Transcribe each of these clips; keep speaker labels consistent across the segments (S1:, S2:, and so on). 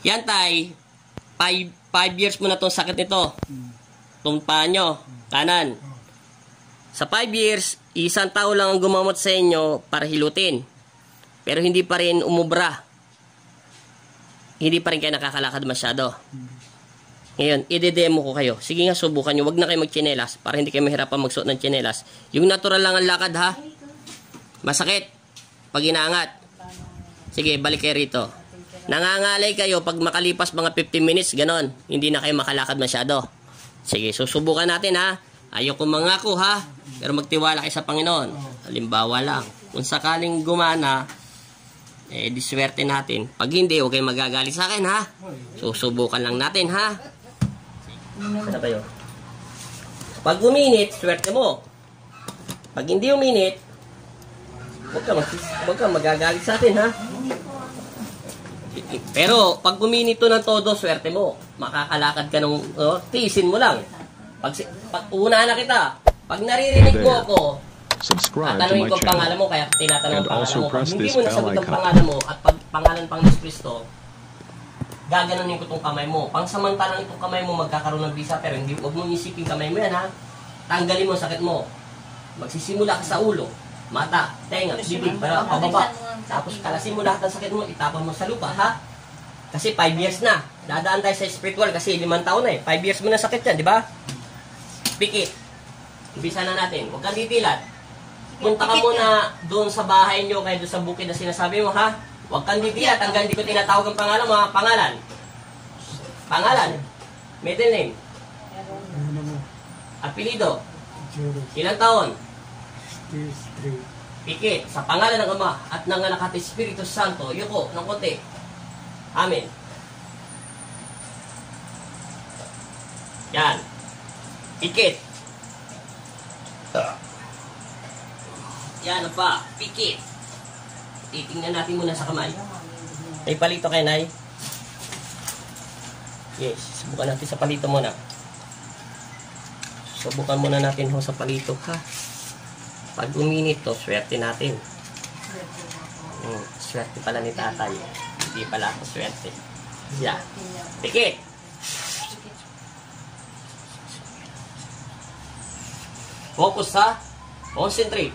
S1: Yan tay, 5 years mo na itong sakit nito. Itong paa nyo, kanan. Sa 5 years, isang tao lang ang gumamot sa inyo para hilutin. Pero hindi pa rin umubra. Hindi pa rin kayo nakakalakad masyado. Ngayon, i-demo ko kayo. Sige nga, subukan nyo. Huwag na kayo magtsinelas para hindi kayo mahirapan magsuot ng tsinelas. Yung natural lang ang lakad ha. Masakit pag inaangat. Sige, balik kayo rito. Nangangalay kayo pag makalipas mga 15 minutes, ganon. Hindi na kayo makalakad masyado. Sige, susubukan natin ha. Ayoko mangako ha. Pero magtiwala kayo sa Panginoon. Halimbawa lang. Kung sakaling gumana, diswerte natin. Pag hindi, huwag kayong magagalit sa akin ha. Susubukan lang natin ha. Sana kayo. Pag uminit, swerte mo. Pag hindi uminit, huwag kang magagalit sa atin ha. Pero pag uminit to ng todo, swerte mo. Makakalakad ka nung tiisin mo lang. Pag una na kita, pag naririnig mo ako, tatanungin ko ang pangalan mo, kaya tinatanong ang pangalan mo. Pag hindi mo nasagot ang pangalan mo at pag pangalan pang Diyos Cristo, gaganunin ko itong kamay mo. Pangsamantalang itong kamay mo magkakaroon ng visa, pero hindi, huwag mong isipin kamay mo yan ha. Tanggalin mo ang sakit mo. Magsisimula ka sa ulo, mata, tenga, bibig, para pababa. Tapos kalasin mo lahat ng sakit mo, itapon mo sa lupa ha. Kasi 5 years na. Dadaan tayo sa spiritual kasi 5 taon na 5 years mo na sakit yan, di ba? Pikit. Ibisa na natin. Huwag kang titilat. Punta ka muna doon sa bahay nyo, kaya doon sa bukid na sinasabi mo ha. Huwag kang titilat hanggang di ko tinatawag ang pangalan mo ha. Pangalan. Pangalan. Middle name. Apelido. Ilang taon? Pikit. Sa pangalan ng Ama at ng Anak at Espiritu Santo. Yuko ng konti. Amen. Yan. Pikit. Yan pa. Pikit. Titingnan natin muna sa kamay. May palito kayo, Nay? Yes. Subukan natin sa palito muna. Subukan muna natin sa palito, ha? Pag uminit to, swerte natin. Swerte pala ni tatay. Hindi pala ako swerte. Yeah. Pikit. Focus ha. Concentrate.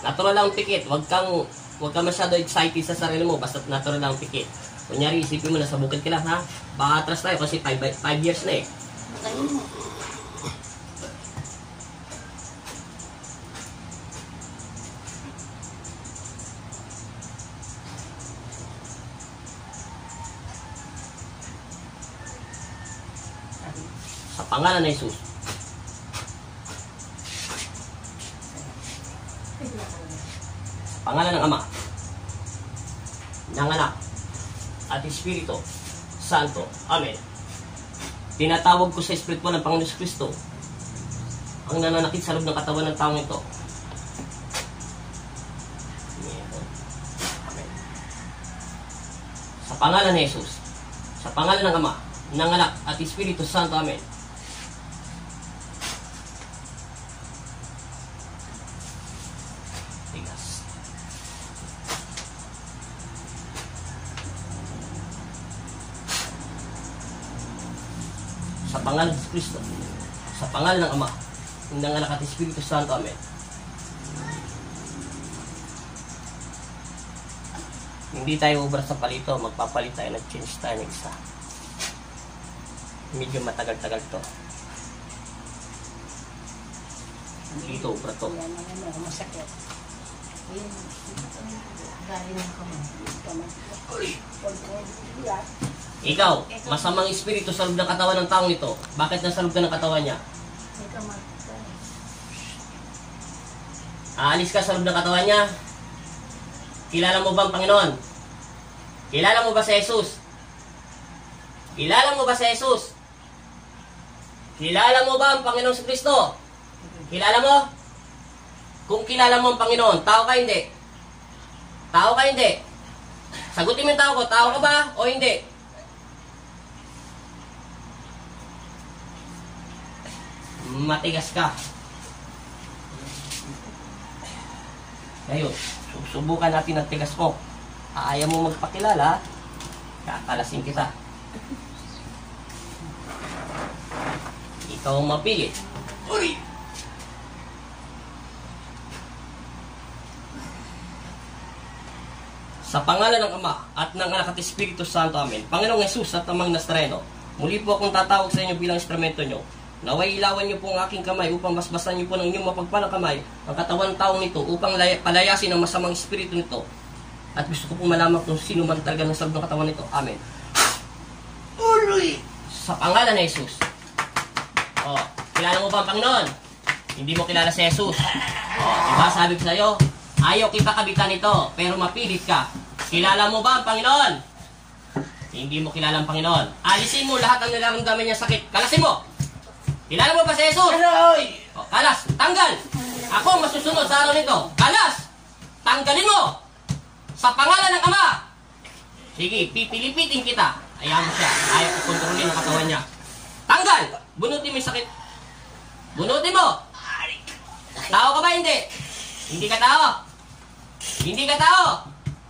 S1: Natural lang pikit. Huwag kang masyado excited sa sarili mo. Basta natural lang pikit. Kunyari, isipin mo na sa bukid ka lang ha. Baka atras tayo kasi 5 years na eh. Sa pangalan ng Jesus. Sa pangalan ng Ama, ng Anak, at Espiritu Santo. Amen. Tinatawag ko sa Espiritu ng Panginoon Kristo ang nananakit sa loob ng katawan ng taong ito. Amen. Sa pangalan ng Jesus, sa pangalan ng Ama, ng Anak, at Espiritu Santo. Amen. Tigas. Sa pangalan ng Kristo, sa pangalan ng Ama, ng Anak, at Espiritu Santo. Amen. Hindi tayo ubra sa palito, magpapalit tayo, nag-change tayo ng isa. Medyo matagal-tagal to. Dito, ubra to. Ikaw, masamang espiritu sa loob ng katawan ng taong ito. Bakit nasa loob ka ng katawan niya? Aalis ka sa loob ng katawan niya. Kilala mo ba ang Panginoon? Kilala mo ba si Jesus? Kilala mo ba si Jesus? Kilala mo ba ang Panginoon si Kristo? Kilala mo? Kung kilala mo ang Panginoon, tao ka hindi? Tao ka hindi? Sagutin mo yung tao ko, tao ka ba o hindi? Matigas ka. Ngayon, subukan natin ang tigas mo. Ayaw mo magpakilala, kakalasin kita. Ikaw ang mapili. Uy! Sa pangalan ng Ama at ng Anak at Espiritu Santo, Amen. Panginoong Jesus at Amang Nazareno, muli po akong tatawag sa inyo bilang instrumento nyo. Naway ilawan nyo po ang aking kamay upang basbasan nyo po ng inyong mapagpalang kamay ang katawan taong nito upang palayasin ang masamang espiritu nito. At gusto ko pong malaman kung sino man talaga ng salub ng katawan nito. Amen. Sa pangalan ng Jesus. Oh, kilala mo ba ang Panginoon? Hindi mo kilala si Jesus. Oh, diba sabi ko sa'yo, ayaw kita kabitan ito, pero mapilit ka. Kilala mo ba ang Panginoon? Hindi mo kilala ang Panginoon. Alisin mo lahat ang nararamdaman niya sakit. Kalasin mo! Kilala mo ba si Jesus? O, kalas! Tanggal! Ako ang masusunod sa araw nito. Kalas! Tanggalin mo! Sa pangalan ng Ama! Sige, pipilipitin kita. Ayaw mo siya. Ayaw ko kontrolin ang katawan niya. Tanggal! Bunutin mo yung sakit. Bunutin mo! Tao ka ba hindi? Hindi ka tao? Hindi ka tao?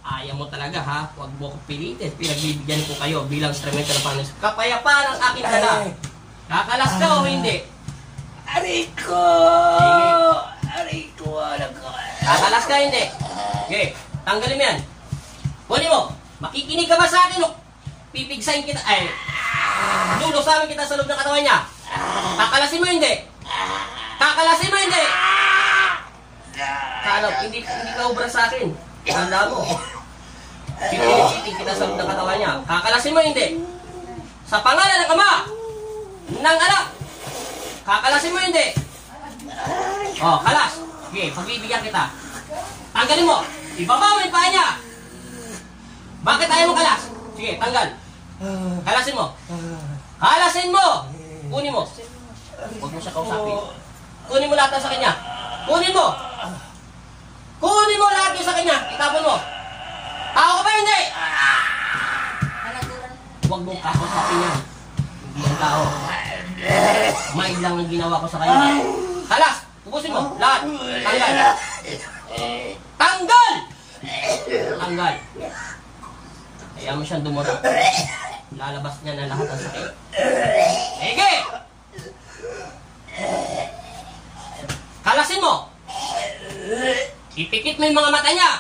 S1: Ayaw mo talaga ha. Huwag mo ko pilitin. Pinagbibigyan ko kayo bilang instrumento ng Panginoon. Kapayapaan ang aking dala. Kakalas ka o hindi?
S2: Aray ko! Aray ko!
S1: Kakalas ka hindi? Okay. Tanggalin mo yan. Kunin mo. Makikinig ka ba sa akin o pipigsain kita? Ay. Lulusamin kita sa loob ng katawan niya. Kakalasin mo hindi? Kakalasin mo hindi? Kalap, hindi ka ubra sa akin. Tanda mo. Pipilipitin kita sa loob ng katawan niya. Kakalasin mo hindi? Sa pangalan ng Ama, ng Anak, kakalasin mo hindi? Oh, kalas. Okay, pagbibigyan kita. Tanggalin mo. Ibaba mo yung paa niya. Bakit ayaw mo kalas? Sige, tanggal. Kalasin mo. Kalasin mo. Kunin mo. Huwag mo siya kausapin. Kunin mo lahat sa kanya. Kunin mo. Kunin mo lahat yung sa kanya. Itapon mo. Tao ka ba hindi? Huwag mong kakusapin yan. Hindi yan tao. Maid lang ang ginawa ko sa kanya. Kalas. Ubusin mo. Lahat. Tanggal. Tanggal! Tanggal. Kaya mo siyang dumura. Lalabas niya na lahat ang sakit. Ege! Kalasin mo! Ipikit mo yung mga mata niya!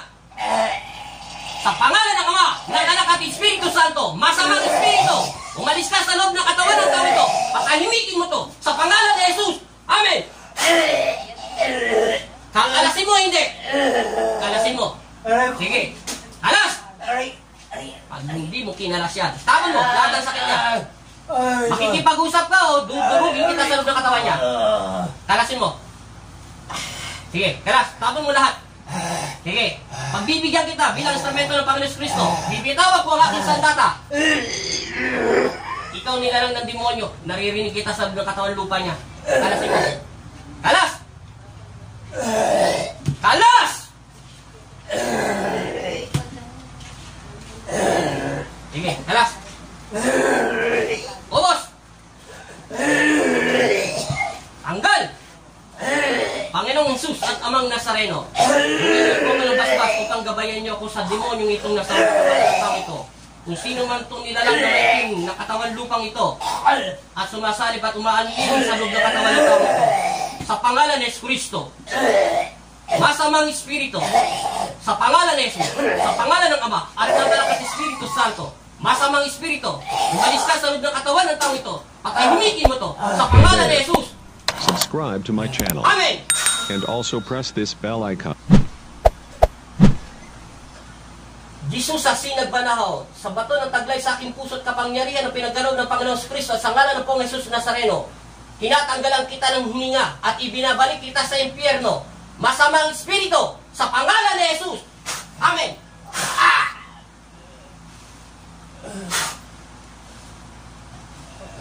S1: Sa pangalan ng Ama, ng Anak at Espiritu Santo, masamang Espiritu, umalis ka sa loob ng katawan ng tao ito. Patahimikin mo to sa pangalan ni Jesus. Amen! Kakalasin mo hindi? Kalasin mo. Sige. Alas! Pag hindi mo kinalas yan, tapon mo, lahat ang sakit niya. Makikipag-usap ka o durugin kita sa loob ng katawan niya. Kalasin mo. Sige, kalas, tapon mo lahat. Sige, pagbibigyan kita bilang instrumento ng Panginoon Kristo, bibitawag ko ang aking sandata. Ikaw nilalang ng demonyo, naririnig kita sa loob ng katawan lupa niya. Kalasin mo. Kalas! Kalas! Sige, kalas. Ubos! Tanggal! Panginoong Jesus at Amang Nazareno, humingi ko ng basbas upang gabayan niyo ako sa demonyong itong nasa lupang ito. Kung sino man itong nilalang na may king na katawan lupang ito at sumasalip at umaanlilin sa loob ng katawan ng tao ito, sa pangalan ni Kristo, masamang Espiritu, sa pangalan ni Jesus, sa pangalan ng Ama at ng Anak at Espiritu Santo, masamang Espiritu, umalis ka sa loob ng katawan ng tao ito, patahimikin mo to sa pangalan ni Jesus.
S3: Subscribe to my channel.
S1: Amen!
S3: And also press this bell icon.
S1: Jesus sa sinagbanahaw, sa bato ng taglay sa aking puso't kapangyarihan ng pinagkaloob ng Panginoong Kristo at sa ngalan ng Pong Jesus Nazareno, tinatanggalan kita ng hininga at ibinabalik kita sa impyerno. Masamang Espiritu, sa pangalan ni Jesus. Amen!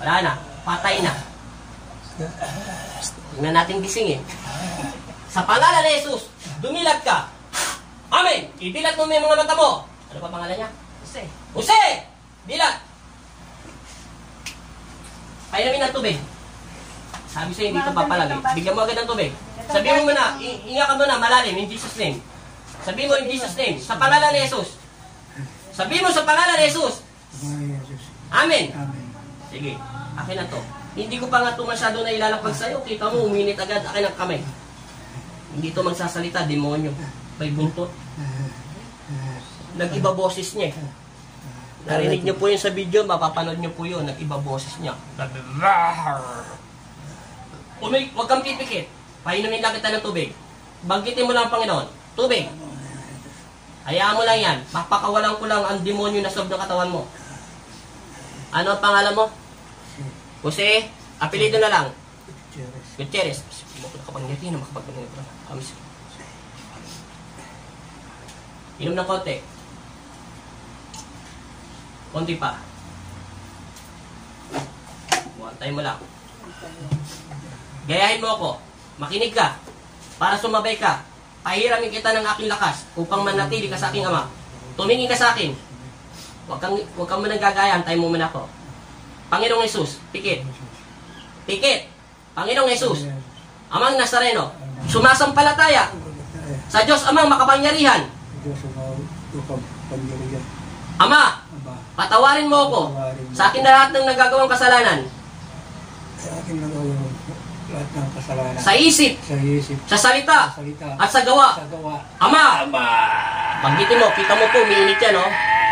S1: Wala na, patay na. Tingnan natin gisingin. Sa pangalan ni Jesus, dumilag ka. Amen! Idilat mo yung mga mata mo. Ano pa pangalan niya? Jose. Jose! Dilat! Painumin ng tubig. Sabi sa'yo, hindi ka papalagi. Bigyan mo agad ng tubig. Sabihin mo muna, inga ka muna, malalim, in Jesus' name. Sabihin mo in Jesus' name, sa pangalan ni Jesus. Sabihin mo sa pangalan ni Jesus.
S2: Jesus.
S1: Amen.
S2: Amen.
S1: Sige, akin na to. Hindi ko pa nga ito masyado na ilalapag sa'yo. Kita mo, uminit agad. Akin ang kamay. Hindi ito magsasalita, demonyo. May buntot. Nag-iba boses niya eh. Narinig niyo po yun sa video, mapapanood niyo po yun. Nag-iba boses niya. Huwag kang pipikit. Painumin lang kita ng tubig. Banggitin mo lang ang Panginoon. Tubig. Hayaan mo lang yan. Papakawalan ko lang ang demonyo na sob ng katawan mo. Ano ang pangalan mo? Jose, apelido na lang. Gutierrez. Makapangyari na makapagpangyari. Inom ng konti. Konti pa. Antay mo lang. Gayahin mo ako. Makinig ka. Para sumabay ka. Pahiramin kita ng aking lakas upang manatili ka sa aking ama. Tumingin ka sa akin. Huwag kang manang gagaya. Antay mo muna ako. Panginoong Jesus, pikit. Pikit. Panginoong Jesus, Amang Nazareno, sumasampalataya sa Diyos Amang makapangyarihan. Ama, patawarin mo ako sa akin na lahat ng nagagawang kasalanan.
S2: Sa akin nagawang lahat ng kasalanan.
S1: Sa isip, sa salita, at sa gawa. Ama, banggitin mo, kita mo po, umiinit yan, no?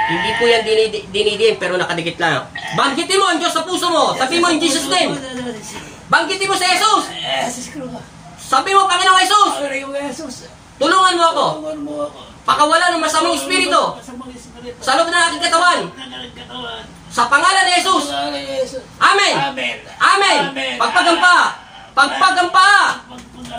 S1: Hindi po yan dinidiin, pero nakadikit lang. Banggitin mo ang Diyos sa puso mo. Sabi mo in Jesus' name. Banggitin mo sa Jesus. Sabi mo, Panginoong Jesus. Tulungan mo ako. Pakawala ng masamang espiritu sa loob ng aking katawan. Sa pangalan ni Jesus. Amen. Amen. Pagpagampa. Pagpagampa.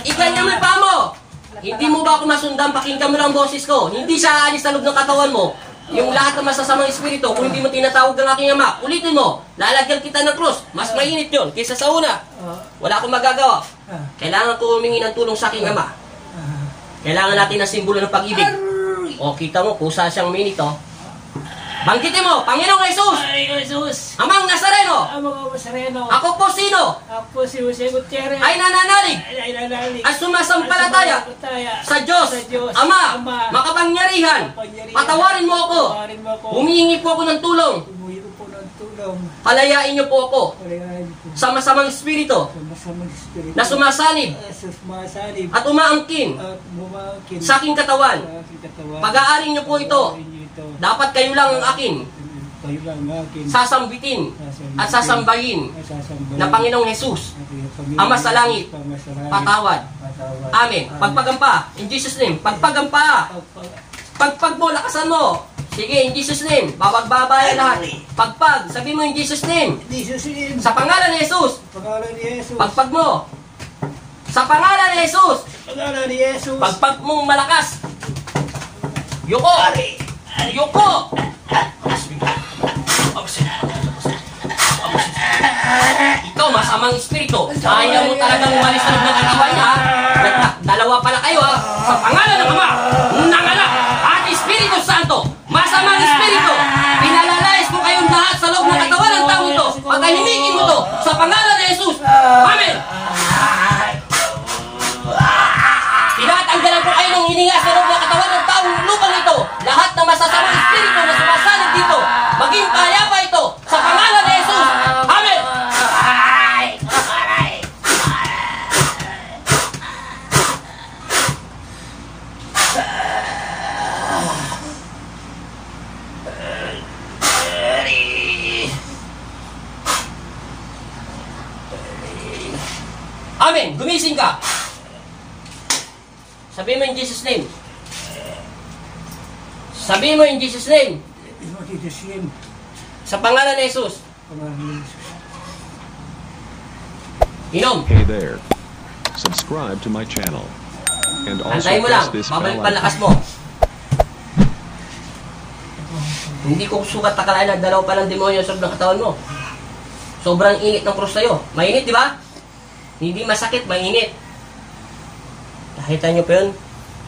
S1: Iganyan mo yung paa mo. Hindi mo ba ako masundan? Pakinggan mo lang ang boses ko. Hindi siya aalis sa loob ng katawan mo. Yung lahat ng masasamang espiritu, kung hindi mo tinatawag ng aking ama, ulitin mo, lalagyan kita ng krus. Mas mainit yun kaysa sa una. Wala akong magagawa. Kailangan ko humingi ng tulong sa aking ama. Kailangan natin ng simbolo ng pag-ibig. O, kita mo, kusa siyang minito. Banggitin mo, Panginoong Jesus! Amang Nazareno! Ako po sino?
S2: Ako si Jose Gutierrez.
S1: Ay nananalig! At sumasampalataya sa Diyos, Ama, makapangyarihan. Patawarin mo ako. Humihingi po ako ng tulong. Palayain niyo po ako sa masamang espiritu na sumasanib at umaangkin sa aking katawan. Pag-aaring niyo po ito. Dapat kayo lang ang akin sasambitin at sasambahin na Panginoong Jesus, Ama sa langit, patawad. Amen. Pagpagampa, in Jesus' name. Pagpagampa. Pagpag mo, lakasan mo. Sige, in Jesus' name. Babag-babaya lahat. Pagpag, sabi mo in Jesus' name. Sa pangalan ni Jesus. Pagpag mo. Sa pangalan ni Jesus. Pagpag mong malakas. Yuko. Yuko. Ikaw, masamang espiritu. Ayaw mo talagang umalis sa loob ng katawan niya. Dalawa pala kayo, ha? Sa pangalan ng Ama, ng Anak, at Espiritu Santo. Masamang espiritu. Pinalalayas ko kayong lahat sa loob ng katawan ng tao ito. Pagkalimikin mo to sa pangalan ni Jesus. Amen. Tinatanggalan ko kayo ng hininga sa loob ng katawan ng taong lupang ito. Lahat na masasamang espiritu na sumasalig dito, maging payapa ito sa pangalan ni Jesus. Amen. Amen. Gumising ka. Sabi mo in Jesus' name. Sabi mo in Jesus' name. Sa pangalan ni Jesus. Inom.
S3: Hey there. Subscribe to my channel. And also
S1: Antayin mo lang.
S3: press this bell
S1: Babalik
S3: icon.
S1: palakas mo. Hindi ko sukat akalain na dalaw pa ng demonyo sa ng katawan mo. Sobrang init ng krus sa'yo. Mainit, di ba? Hindi masakit, mainit. Nakita nyo pa yun?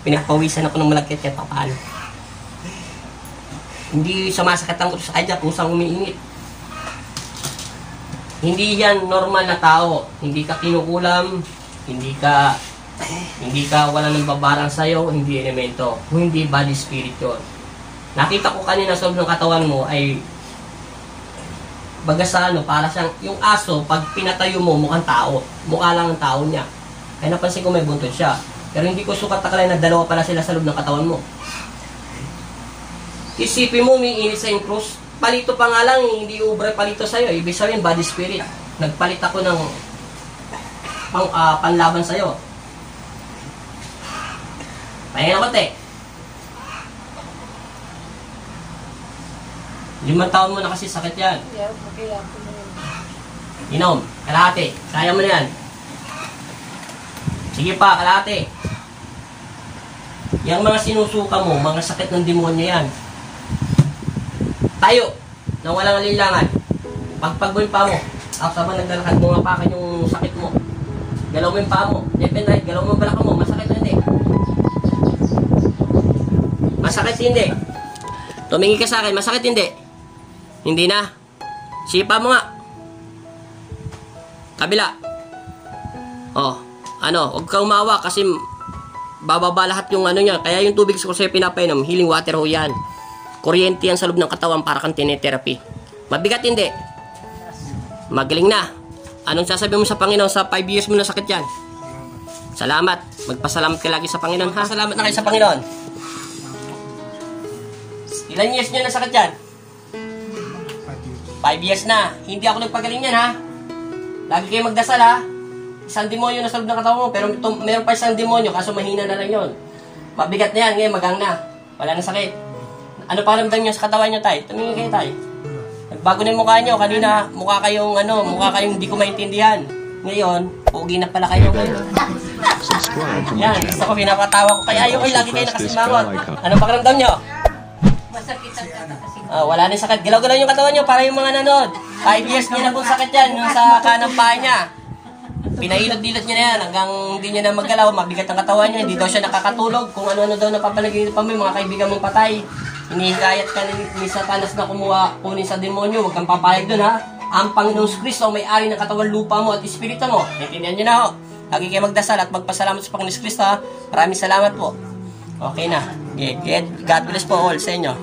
S1: Pinapawisan ako ng malagkit kahit papaano. Hindi sumasakit ang krus sa kanya kung saan umiinit. Hindi yan normal na tao. Hindi ka kinukulam. Hindi ka wala nang babarang sa'yo. Hindi elemento. Hindi body spirit yun. Nakita ko kanina sa loob ng katawan mo ay baga sa ano, para siyang, yung aso, pag pinatayo mo, mukhang tao. Mukha lang ang tao niya. Kaya napansin ko may buntod siya. Pero hindi ko sukat takalay na dalawa pala sila sa loob ng katawan mo. Isipin mo, may init sa yung krus. Palito pa nga lang, hindi ubre palito sa'yo. Ibig sabihin, body spirit. Nagpalit ako ng panlaban sa'yo. Pahinga na konti. 5 taon mo na kasi sakit yan. Inom, kalahati. Kaya mo na yan. Sige pa, kalahati. Yang mga sinusuka mo, mga sakit ng demonyo yan. Tayo, nang walang alilangan. Pagpagbo yung paa mo. Ako sabang naglalakad mo, mapakan yung sakit mo. Galaw mo yung paa mo. Left and right, galaw mo yung balakang mo. Masakit na hindi. Masakit hindi. Tumingin ka sa akin, masakit hindi. Hindi na. Sipa mo nga. Kabila. Oh, ano, huwag kang umawa kasi bababa lahat yung ano niya. Kaya yung tubig ko sa'yo pinapainom, healing water ho yan. Kuryente yan sa loob ng katawan para kang tinetherapy. Mabigat hindi. Magaling na. Anong sasabihin mo sa Panginoon sa 5 years mo na sakit yan? Salamat. Magpasalamat ka lagi sa Panginoon, ha? Salamat na kayo sa Panginoon. Ilan years nyo na sakit yan? 5 years na. Hindi ako nagpagaling yan, ha? Lagi kayo magdasal, ha? Isang demonyo na sa loob ng katawan mo, pero meron pa isang demonyo, kaso mahina na lang yon. Mabigat na yan, ngayon magang na. Wala na sakit. Ano pa ramdam nyo sa katawan nyo, tay? Tumingin kayo, tay. Nagbago na yung mukha nyo. Kanina, mukha kayong hindi ko maintindihan. Ngayon, pogi na pala kayo ngayon.
S3: Subscribe to my
S1: Yan, gusto ko
S3: channel.
S1: pinapatawa ko. Kaya ayaw kayo, lagi kayo nakasimangot. Anong pakiramdam nyo?
S4: Masakit ang kasi.
S1: Wala na sakit. Galaw-galaw yung katawan nyo para yung mga nanood. 5 years niya na pong sakit yan. Yung sa kanang paa niya. Pinailot-dilot niya na yan hanggang hindi niya na maggalaw. Mabigat ang katawan niya. Hindi daw siya nakakatulog. Kung ano-ano daw napapalagay pa mo yung mga kaibigan mong patay. Hinihikayat ka ni Satanas na kunin sa demonyo. Huwag kang papayag dun, ha. Ang Panginoong Kristo ang may-ari ng katawan lupa mo at espiritu mo. Naintindihan niyo na, ho. Lagi kayo magdasal at magpasalamat sa Panginoong Kristo, ha. Maraming salamat po. Okay na. God bless po all sa inyo.